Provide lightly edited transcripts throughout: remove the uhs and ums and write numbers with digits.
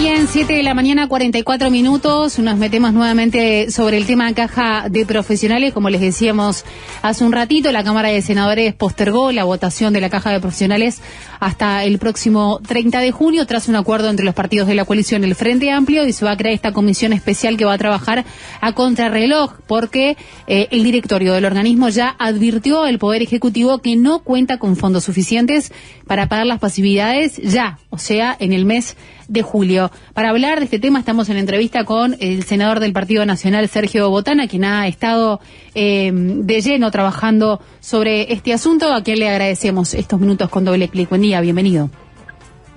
Muy bien, 7 de la mañana, 44 minutos. Nos metemos nuevamente sobre el tema caja de profesionales. Como les decíamos hace un ratito, la Cámara de Senadores postergó la votación de la caja de profesionales hasta el próximo 30 de junio, tras un acuerdo entre los partidos de la coalición, el Frente Amplio, y se va a crear esta comisión especial que va a trabajar a contrarreloj, porque el directorio del organismo ya advirtió al Poder Ejecutivo que no cuenta con fondos suficientes para pagar las pasividades ya, o sea, en el mes de julio. Para hablar de este tema estamos en entrevista con el senador del Partido Nacional, Sergio Botana, quien ha estado de lleno trabajando sobre este asunto, a quien le agradecemos estos minutos con Doble Clic. Buen día, bienvenido.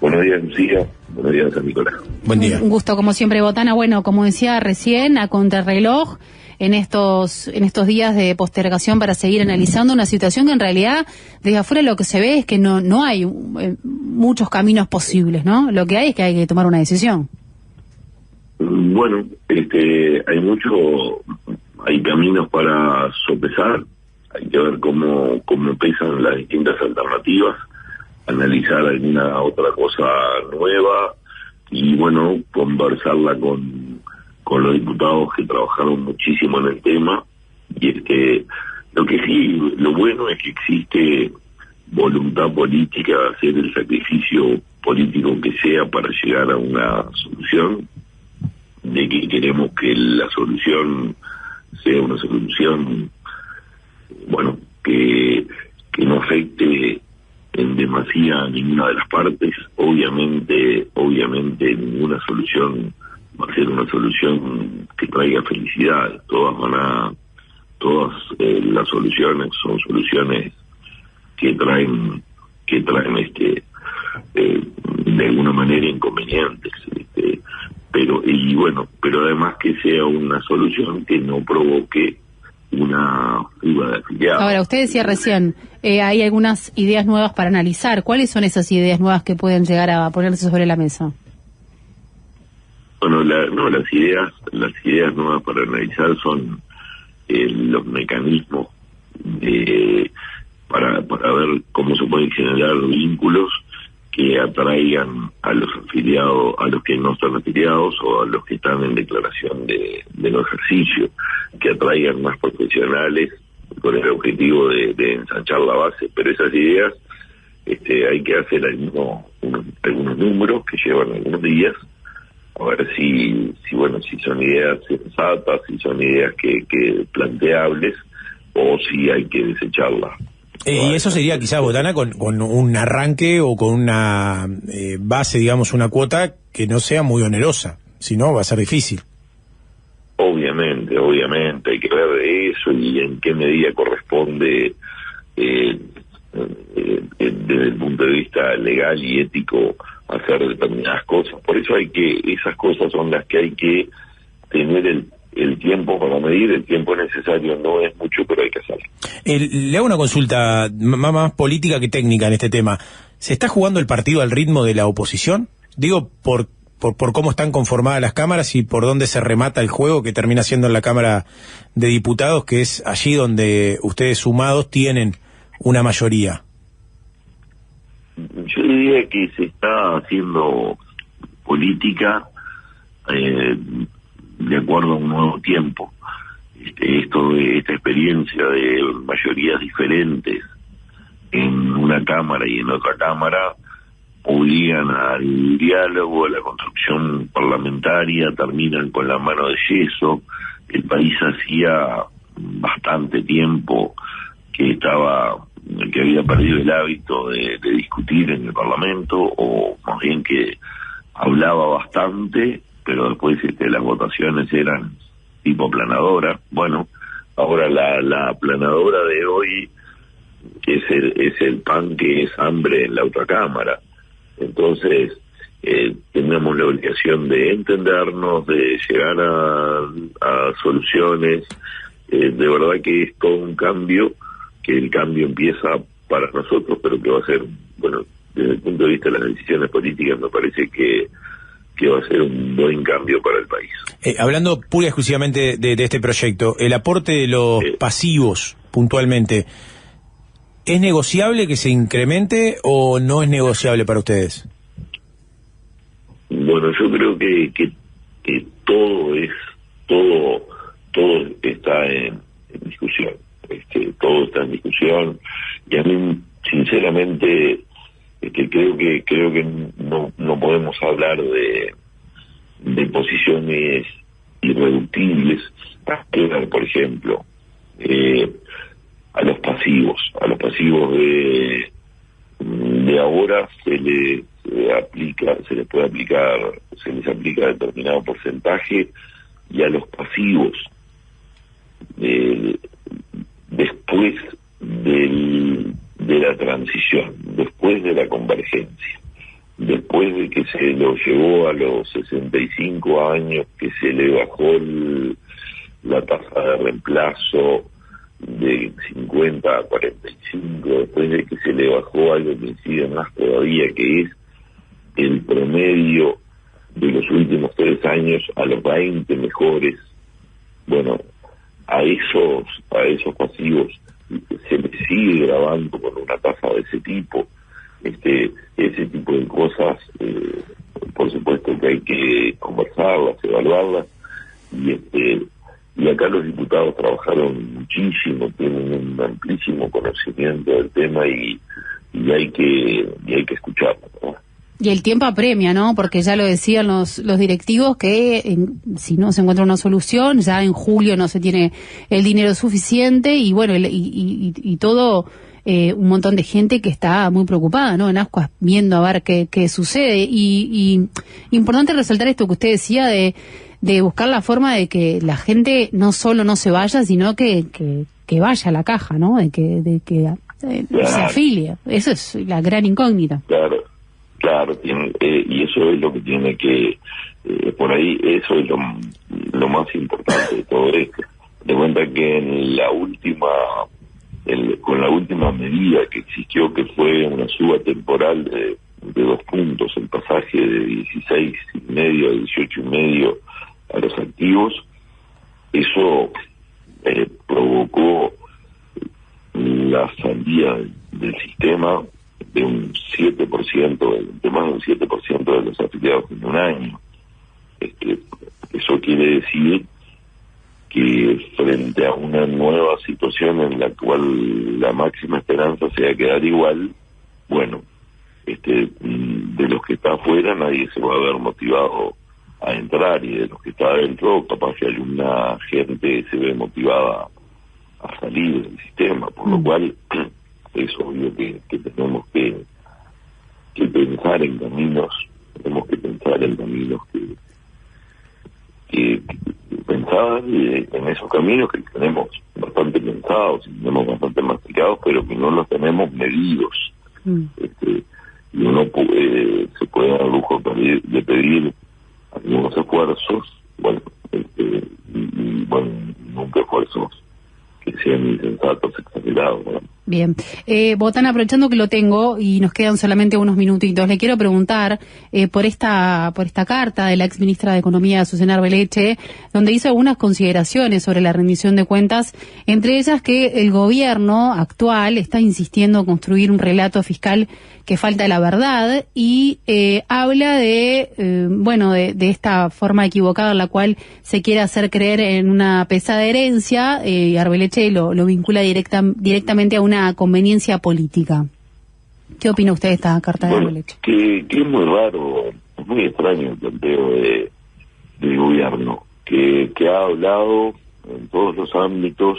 Buenos días, Lucía. Buenos días, San Nicolás. Buen día. Un gusto, como siempre, Botana. Bueno, como decía recién, a contrarreloj en estos días de postergación para seguir analizando una situación que en realidad desde afuera lo que se ve es que no hay muchos caminos posibles, ¿no? Lo que hay es que hay que tomar una decisión. Bueno, hay caminos para sopesar, hay que ver cómo pesan las distintas alternativas, analizar alguna otra cosa nueva y bueno, conversarla con los diputados que trabajaron muchísimo en el tema. Y lo bueno es que existe voluntad política de hacer el sacrificio político que sea para llegar a una solución, de que queremos que la solución sea una solución, bueno, que no afecte en demasía a ninguna de las partes. Obviamente ninguna solución va a ser una solución que traiga felicidad. Todas las soluciones son soluciones que traen de alguna manera inconvenientes, pero además que sea una solución que no provoque una fuga de afiliados. Ahora, usted decía recién, hay algunas ideas nuevas para analizar. ¿Cuáles son esas ideas nuevas que pueden llegar a ponerse sobre la mesa? Bueno, las ideas nuevas para analizar son los mecanismos para ver cómo se pueden generar vínculos que atraigan a los afiliados, a los que no están afiliados o a los que están en declaración de no ejercicio, que atraigan más profesionales con el objetivo de ensanchar la base. Pero esas ideas hay que hacer algunos números que llevan algunos días, a ver si son ideas sensatas, si son ideas que planteables, o si hay que desecharlas. Y eso sería quizá, Botana, con un arranque o con una base, digamos, una cuota que no sea muy onerosa, si no va a ser difícil. Obviamente, hay que ver eso y en qué medida corresponde desde el punto de vista legal y ético hacer determinadas cosas. Por eso esas cosas son las que hay que tener el tiempo para medir. El tiempo necesario no es mucho, pero hay que hacerlo. Le hago una consulta más política que técnica en este tema. ¿Se está jugando el partido al ritmo de la oposición? Digo, por cómo están conformadas las cámaras y por dónde se remata el juego, que termina siendo en la Cámara de Diputados, que es allí donde ustedes sumados tienen una mayoría. Yo diría que se está haciendo política de acuerdo a un nuevo tiempo. Esta experiencia de mayorías diferentes en una cámara y en otra cámara obligan al diálogo, a la construcción parlamentaria, terminan con la mano de yeso. El país hacía bastante tiempo que había perdido el hábito de discutir en el Parlamento, o más bien que hablaba bastante, pero después las votaciones eran tipo planadora. Bueno, ahora la planadora de hoy es el pan que es hambre en la otra cámara. Entonces tenemos la obligación de entendernos, de llegar a soluciones. De verdad que es todo un cambio, que el cambio empieza para nosotros, pero que va a ser, bueno, desde el punto de vista de las decisiones políticas, me parece que va a ser un buen cambio para el país. Hablando pura y exclusivamente de este proyecto, el aporte de los pasivos, puntualmente, ¿es negociable que se incremente o no es negociable para ustedes? Bueno, yo yo creo que todo está en discusión, todo está en discusión, y a mí sinceramente creo que no podemos hablar de posiciones irreductibles. Hay que ver, por ejemplo, a los pasivos de ahora se les aplica determinado porcentaje, y a los pasivos después de la transición, después de la convergencia, después de que se lo llevó a los 65 años, que se le bajó la tasa de reemplazo de 50 a 45, después de que se le bajó algo que incide más todavía, que es el promedio de los últimos 3 años a los 20 mejores. Bueno, a esos pasivos se les sigue grabando con una tasa de ese tipo. Ese tipo de cosas, por supuesto que hay que conversarlas, evaluarlas, y acá los diputados trabajaron muchísimo, tienen un amplísimo conocimiento del tema, y hay que escucharlo, ¿no? Y el tiempo apremia, ¿no? Porque ya lo decían los directivos que si no se encuentra una solución, ya en julio no se tiene el dinero suficiente, y bueno, y todo, un montón de gente que está muy preocupada, ¿no? En Ascuas, viendo a ver qué sucede. Y importante resaltar esto que usted decía de buscar la forma de que la gente no solo no se vaya, sino que vaya a la caja, ¿no? De que se afilie. Eso es la gran incógnita. Claro, y eso es lo que tiene que, por ahí, eso es lo más importante de todo esto. De cuenta que con la última medida que existió, que fue una suba temporal de 2 puntos, el pasaje de 16,5 a 18,5 a los activos, eso provocó la salida del sistema de un 7%, de más de un 7% de los afiliados en un año. Eso quiere decir que frente a una nueva situación en la cual la máxima esperanza sea quedar igual, bueno, de los que está afuera nadie se va a ver motivado a entrar, y de los que está adentro capaz que alguna gente se ve motivada a salir del sistema, por lo cual es obvio que tenemos que pensar en caminos, que pensar en esos caminos que tenemos bastante pensados y tenemos bastante masticados, pero que no los tenemos medidos. Y uno se puede dar lujo de pedir algunos esfuerzos, nunca esfuerzos que sean insensatos, exagerados, ¿no? Bien. Botán, aprovechando que lo tengo y nos quedan solamente unos minutitos, le quiero preguntar por esta carta de la ex ministra de Economía, Susana Arbeleche, donde hizo algunas consideraciones sobre la rendición de cuentas, entre ellas que el gobierno actual está insistiendo en construir un relato fiscal que falta la verdad, y habla de esta forma equivocada en la cual se quiere hacer creer en una pesada herencia, y Arbeleche lo vincula directamente a una conveniencia política. ¿Qué opina usted de esta carta de Arbeleche? Que es muy raro, es muy extraño el planteo del gobierno, que ha hablado en todos los ámbitos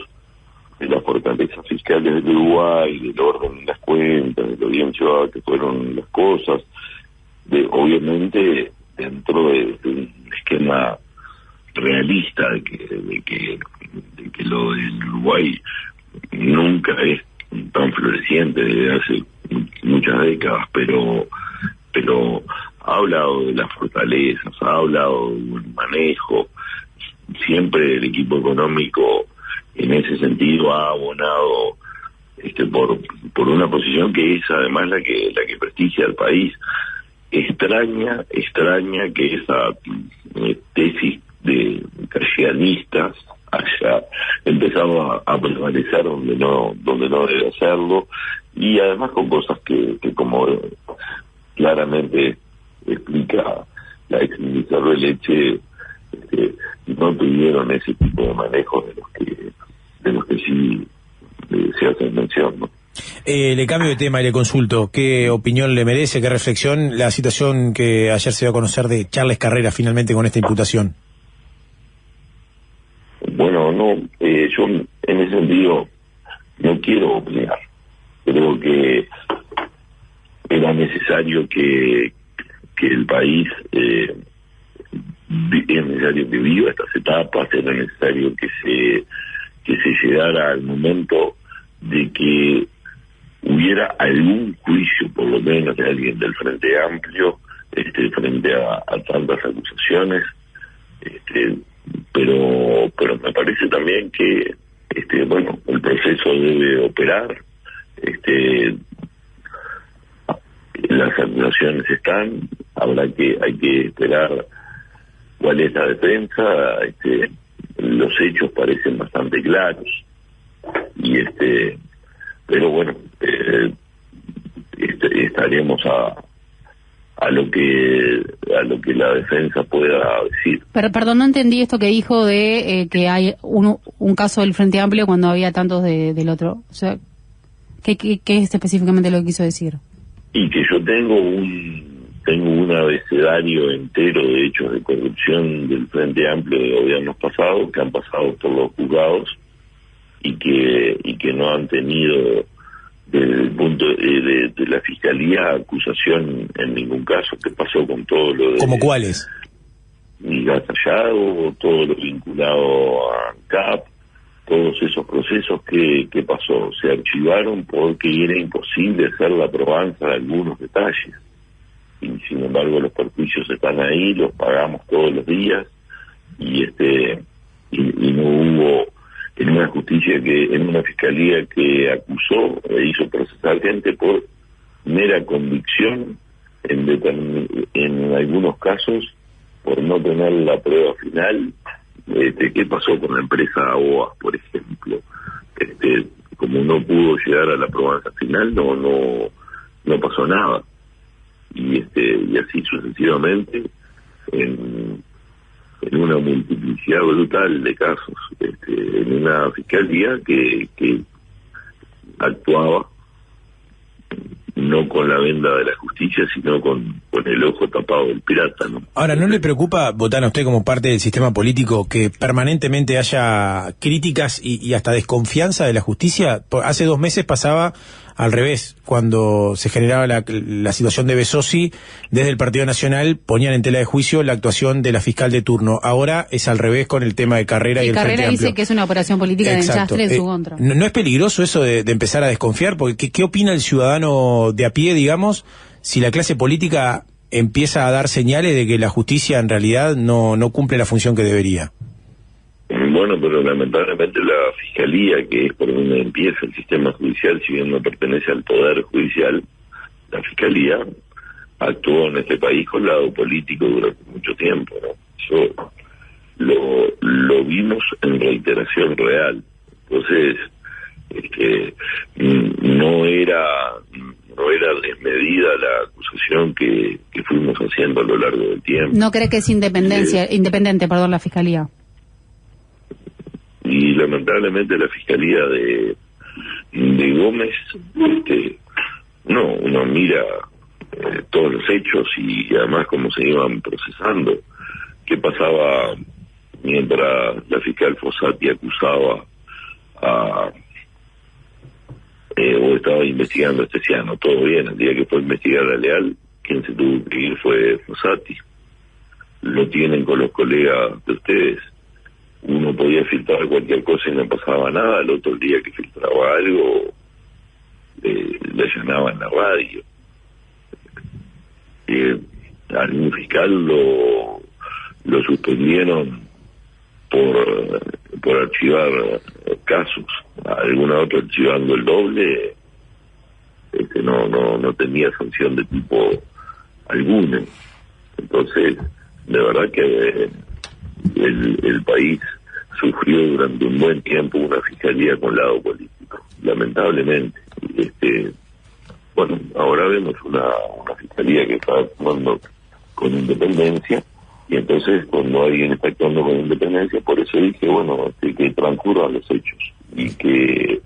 de las fortalezas fiscales del Uruguay, del orden de las cuentas, de lo bien llevadas que fueron las cosas, obviamente dentro de un esquema realista de que lo del Uruguay nunca es tan floreciente desde hace muchas décadas, pero ha hablado de las fortalezas, ha hablado de un manejo. Siempre el equipo económico en ese sentido ha abonado por una posición que es además la que prestigia al país. Extraña que esa tesis de cayeanistas haya empezado a prevalecer donde no debe hacerlo, y además con cosas que como claramente explica la ex ministra de Leche, no tuvieron ese tipo de manejos de los que sí se hace mención, ¿no? Le cambio de tema y le consulto, ¿qué opinión le merece, qué reflexión la situación que ayer se dio a conocer de Charles Carrera finalmente con esta imputación? Bueno, no, yo en ese sentido no quiero opinar. Creo que era necesario que el país, es necesario que viva estas etapas, era necesario que se llegara al momento de que hubiera algún juicio, por lo menos, de alguien del Frente Amplio, frente a tantas acusaciones, pero me parece también que bueno, el proceso debe operar, las acusaciones están, hay que esperar cuál es la defensa, los hechos parecen bastante claros y pero bueno, estaremos a lo que la defensa pueda decir. Pero perdón, no entendí esto que dijo de que hay un caso del Frente Amplio cuando había tantos del otro. O sea, ¿qué es específicamente lo que quiso decir? Y que yo tengo un abecedario entero de hechos de corrupción del Frente Amplio de gobiernos pasados que han pasado por los juzgados y que no han tenido desde el punto de la fiscalía acusación en ningún caso. ¿Qué pasó con todo lo de... ¿Cómo cuáles? Miguel Tallado, todo lo vinculado a ANCAP, todos esos procesos que pasó, se archivaron porque era imposible hacer la probanza de algunos detalles. Y sin embargo los perjuicios están ahí, los pagamos todos los días y no hubo en una fiscalía que acusó e hizo procesar gente por mera convicción, en algunos casos por no tener la prueba final. ¿Qué pasó con la empresa OAS, por ejemplo? Como no pudo llegar a la probanza final, no pasó nada. Y así sucesivamente en una multiplicidad brutal de casos, en una fiscalía que actuaba no con la venda de la justicia, sino con el ojo tapado del pirata, ¿no? Ahora, ¿no le preocupa, Botana, usted como parte del sistema político, que permanentemente haya críticas y hasta desconfianza de la justicia? Hace 2 meses pasaba al revés, cuando se generaba la situación de Besosi, desde el Partido Nacional ponían en tela de juicio la actuación de la fiscal de turno. Ahora es al revés con el tema de Carrera y el Frente Amplio. Carrera dice que es una operación política de enchastre en su contra. ¿No es peligroso eso de empezar a desconfiar? Porque ¿qué opina el ciudadano de a pie, digamos, si la clase política empieza a dar señales de que la justicia en realidad no cumple la función que debería? Bueno, pero lamentablemente la Fiscalía, que es por donde empieza el sistema judicial, si bien no pertenece al Poder Judicial, la Fiscalía actuó en este país con lado político durante mucho tiempo, ¿no? Eso lo vimos en reiteración real. Entonces, no era desmedida la acusación que fuimos haciendo a lo largo del tiempo. ¿No cree que es independiente, la Fiscalía? Y lamentablemente la Fiscalía de Gómez, uno mira todos los hechos y además cómo se iban procesando. ¿Qué pasaba mientras la fiscal Fossati acusaba o estaba investigando a Esteciano? Todo bien, el día que fue a investigar a Leal, quien se tuvo que ir fue Fossati. Lo tienen con los colegas de ustedes. Uno podía filtrar cualquier cosa y no pasaba nada, el otro día que filtraba algo le allanaban la radio. Algún fiscal lo suspendieron por archivar casos, alguna otra archivando el doble, no tenía sanción de tipo alguna. Entonces, de verdad que el país sufrió durante un buen tiempo una fiscalía con lado político, lamentablemente. Bueno, ahora vemos una fiscalía que está actuando con independencia, y entonces cuando alguien está actuando con independencia, por eso dije, bueno, que transcurran los hechos y que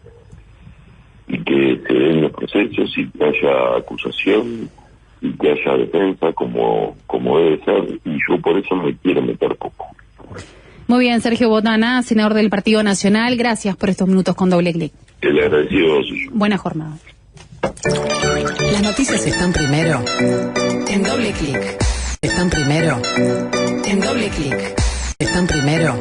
se den los procesos y que haya acusación y que haya defensa como debe ser, y yo por eso me quiero meter poco. Muy bien, Sergio Botana, senador del Partido Nacional, gracias por estos minutos con Doble Clic. El agradecido soy yo. Buena jornada. Las noticias están primero en Doble Clic. Están primero en Doble Clic. Están primero